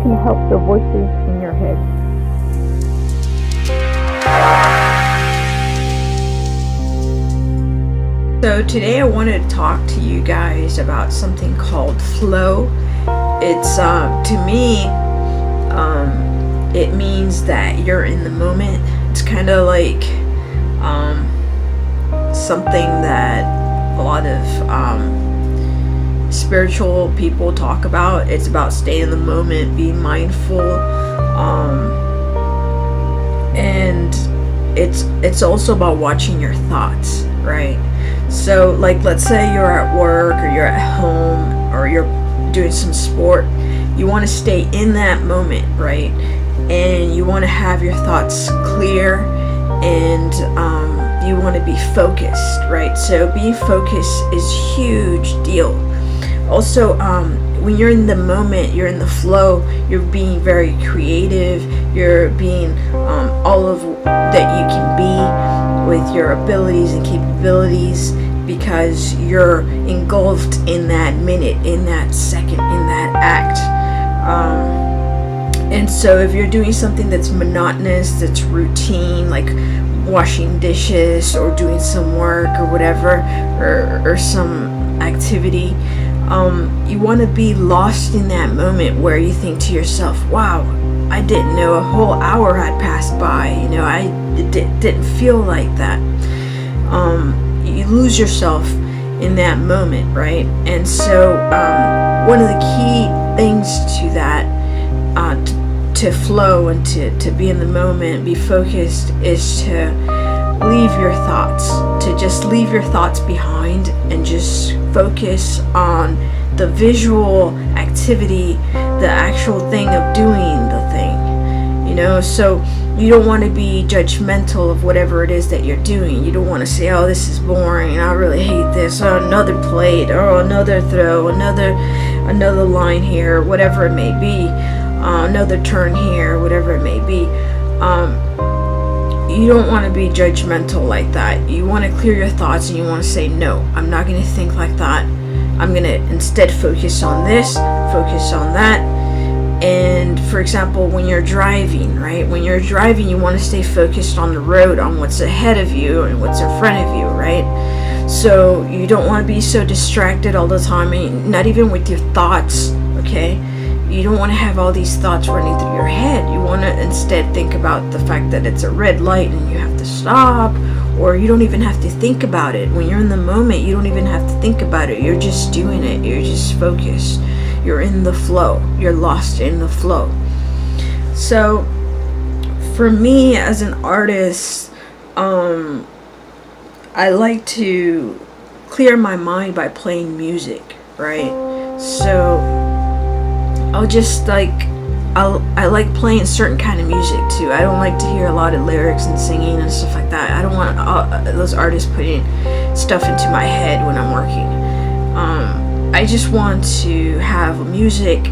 can help the voices in your head. So today I wanted to talk to you guys about something called flow. It's to me, it means that you're in the moment. It's kind of like something that a lot of spiritual people talk about. It's about staying in the moment, being mindful, and it's also about watching your thoughts, right? So like, let's say you're at work or you're at home or you're doing some sport. You want to stay in that moment, right? And you want to have your thoughts clear, and you want to be focused, right? So being focused is a huge deal. Also, when you're in the moment, you're in the flow, you're being very creative, you're being all of that you can be with your abilities and capabilities, because you're engulfed in that minute, in that second, in that act. And so if you're doing something that's monotonous, that's routine, like washing dishes or doing some work or whatever, or some activity, you want to be lost in that moment where you think to yourself, wow, I didn't know a whole hour had passed by. I didn't feel like that. You lose yourself in that moment, right? And so one of the key things to that, to flow and to be in the moment, be focused, is to leave your thoughts, to just leave your thoughts behind and just focus on the visual activity, the actual thing of doing the thing. So you don't want to be judgmental of whatever it is that you're doing. You don't want to say, oh, this is boring, I really hate this, oh, another plate, oh, another throw, another line here, whatever it may be, another turn here, whatever it may be. You don't want to be judgmental like that. You want to clear your thoughts, and you want to say, no, I'm not going to think like that. I'm going to instead focus on this, focus on that. And for example, when you're driving, right? When you're driving, you want to stay focused on the road, on what's ahead of you and what's in front of you, right? So you don't want to be so distracted all the time, not even with your thoughts, okay? You don't want to have all these thoughts running through your head. You want to instead think about the fact that it's a red light and you have to stop, or you don't even have to think about it. When you're in the moment, you don't even have to think about it. You're just doing it. You're just focused. You're in the flow. You're lost in the flow. So for me as an artist, I like to clear my mind by playing music, right? So I'll just I like playing certain kind of music too. I don't like to hear a lot of lyrics and singing and stuff like that. I don't want those artists putting stuff into my head when I'm working. I just want to have music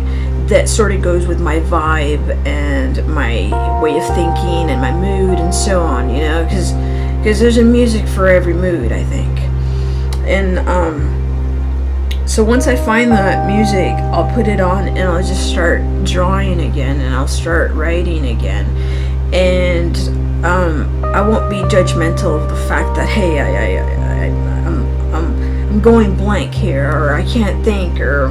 that sort of goes with my vibe and my way of thinking and my mood and so on, because there's a music for every mood, I think. And so once I find that music, I'll put it on and I'll just start drawing again, and I'll start writing again. And I won't be judgmental of the fact that, hey, I'm going blank here, or I can't think, or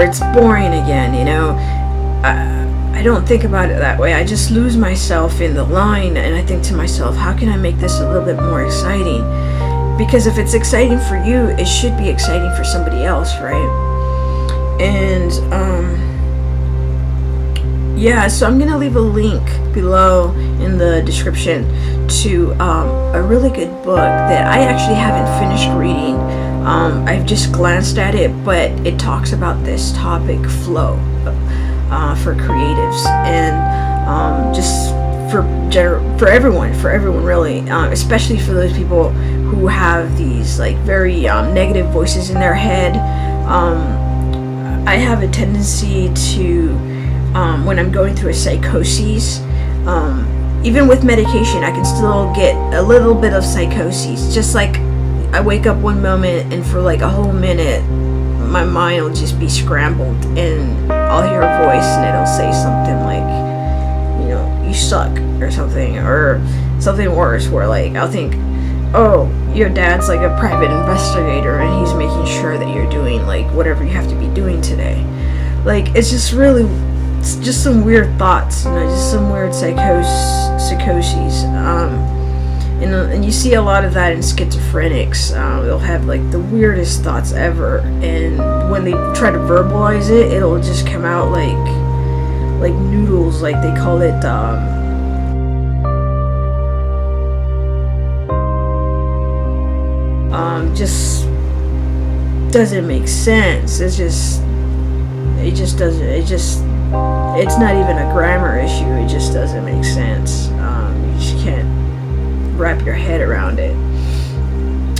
it's boring again, I don't think about it that way. I just lose myself in the line, and I think to myself, how can I make this a little bit more exciting? Because if it's exciting for you, it should be exciting for somebody else, right? And so I'm gonna leave a link below in the description to a really good book that I actually haven't finished reading. I've just glanced at it, but it talks about this topic, flow, for creatives, and just for everyone really, especially for those people who have these like very negative voices in their head. I have a tendency to, when I'm going through a psychosis, even with medication, I can still get a little bit of psychosis. Just like I wake up one moment and for like a whole minute, my mind will just be scrambled, and I'll hear a voice and it'll say something like, you know, you suck, or something worse, where like I'll think, oh, your dad's like a private investigator and he's making sure that you're doing like whatever you have to be doing today. Like, it's just some weird thoughts, you know, just some weird psychoses. And you see a lot of that in schizophrenics. They'll have like the weirdest thoughts ever, and when they try to verbalize it, it'll just come out like noodles, like they call it. Just doesn't make sense. It's not even a grammar issue. It just doesn't make sense. You just can't wrap your head around it.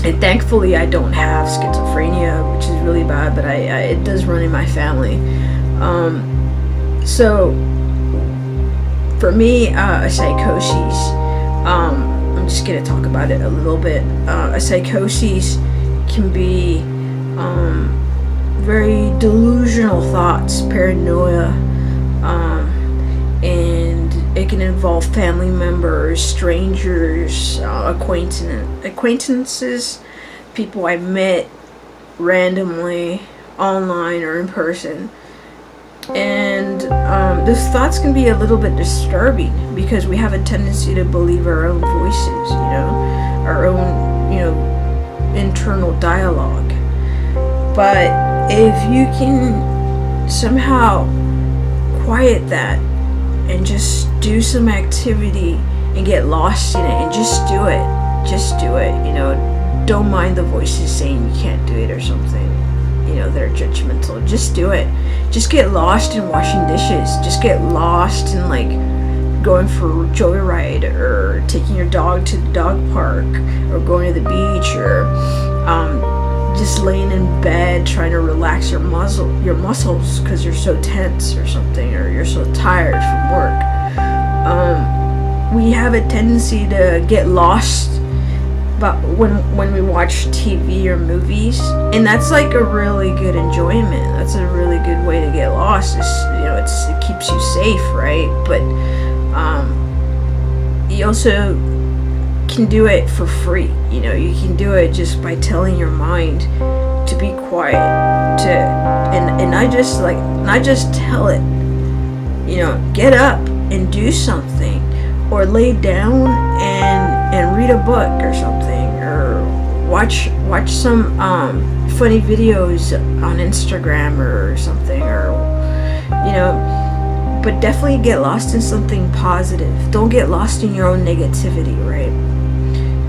And thankfully I don't have schizophrenia, which is really bad, but it does run in my family. So for me, a psychosis, I'm just going to talk about it a little bit. A psychosis can be very delusional thoughts, paranoia, and it can involve family members, strangers, acquaintances, people I met randomly, online or in person. And those thoughts can be a little bit disturbing because we have a tendency to believe our own voices, you know, our own, you know, internal dialogue. But if you can somehow quiet that and just do some activity and get lost in it and just do it, you know, don't mind the voices saying you can't do it or something, you know, they're judgmental. Just do it. Just get lost in washing dishes. Just get lost in like going for a joyride, or taking your dog to the dog park, or going to the beach, or just laying in bed trying to relax your muscles because you're so tense or something, or you're so tired from work. We have a tendency to get lost but when we watch TV or movies, and that's like a really good enjoyment. That's a really good way to get lost. You know, it keeps you safe, right? But you also can do it for free. You know, you can do it just by telling your mind to be quiet, and not just tell it. You know, get up and do something, or lay down and read a book or something, or watch some funny videos on Instagram or something, or you know, but definitely get lost in something positive. Don't get lost in your own negativity, right?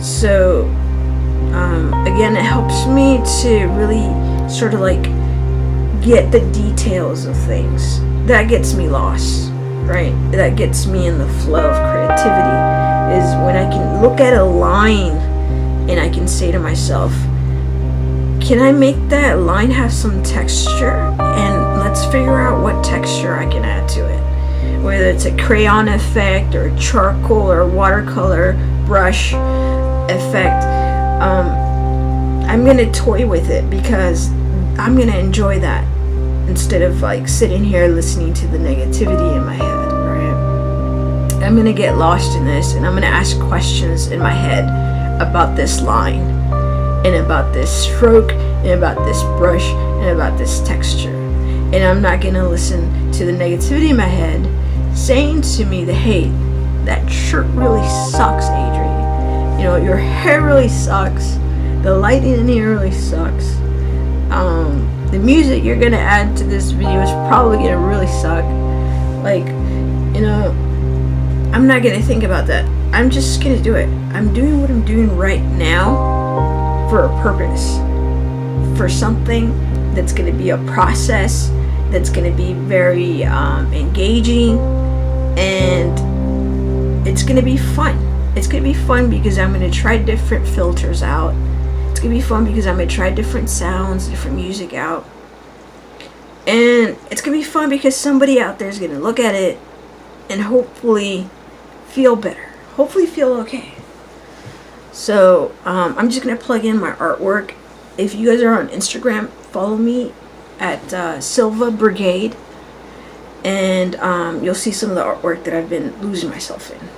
So again, it helps me to really sort of like get the details of things. That gets me lost, right? That gets me in the flow of creativity, is when I can look at a line and I can say to myself, can I make that line have some texture? And let's figure out what texture I can add to it. Whether it's a crayon effect or charcoal or watercolor brush effect, I'm gonna toy with it because I'm gonna enjoy that instead of like sitting here listening to the negativity in my head, right? I'm gonna get lost in this, and I'm gonna ask questions in my head about this line, and about this stroke, and about this brush, and about this texture. And I'm not gonna listen to the negativity in my head saying to me that, hey, that shirt really sucks, Adrian. You know, your hair really sucks. The lighting in here really sucks. The music you're gonna add to this video is probably gonna really suck. Like, you know, I'm not gonna think about that. I'm just gonna do it. I'm doing what I'm doing right now for a purpose, for something that's gonna be a process, that's gonna be very engaging, and it's gonna be fun. It's gonna be fun because I'm gonna try different filters out. It's gonna be fun because I'm gonna try different sounds, different music out. And it's gonna be fun because somebody out there is gonna look at it and hopefully feel better. Hopefully feel okay. So I'm just gonna plug in my artwork. If you guys are on Instagram, follow me at Silva Brigade, and you'll see some of the artwork that I've been losing myself in.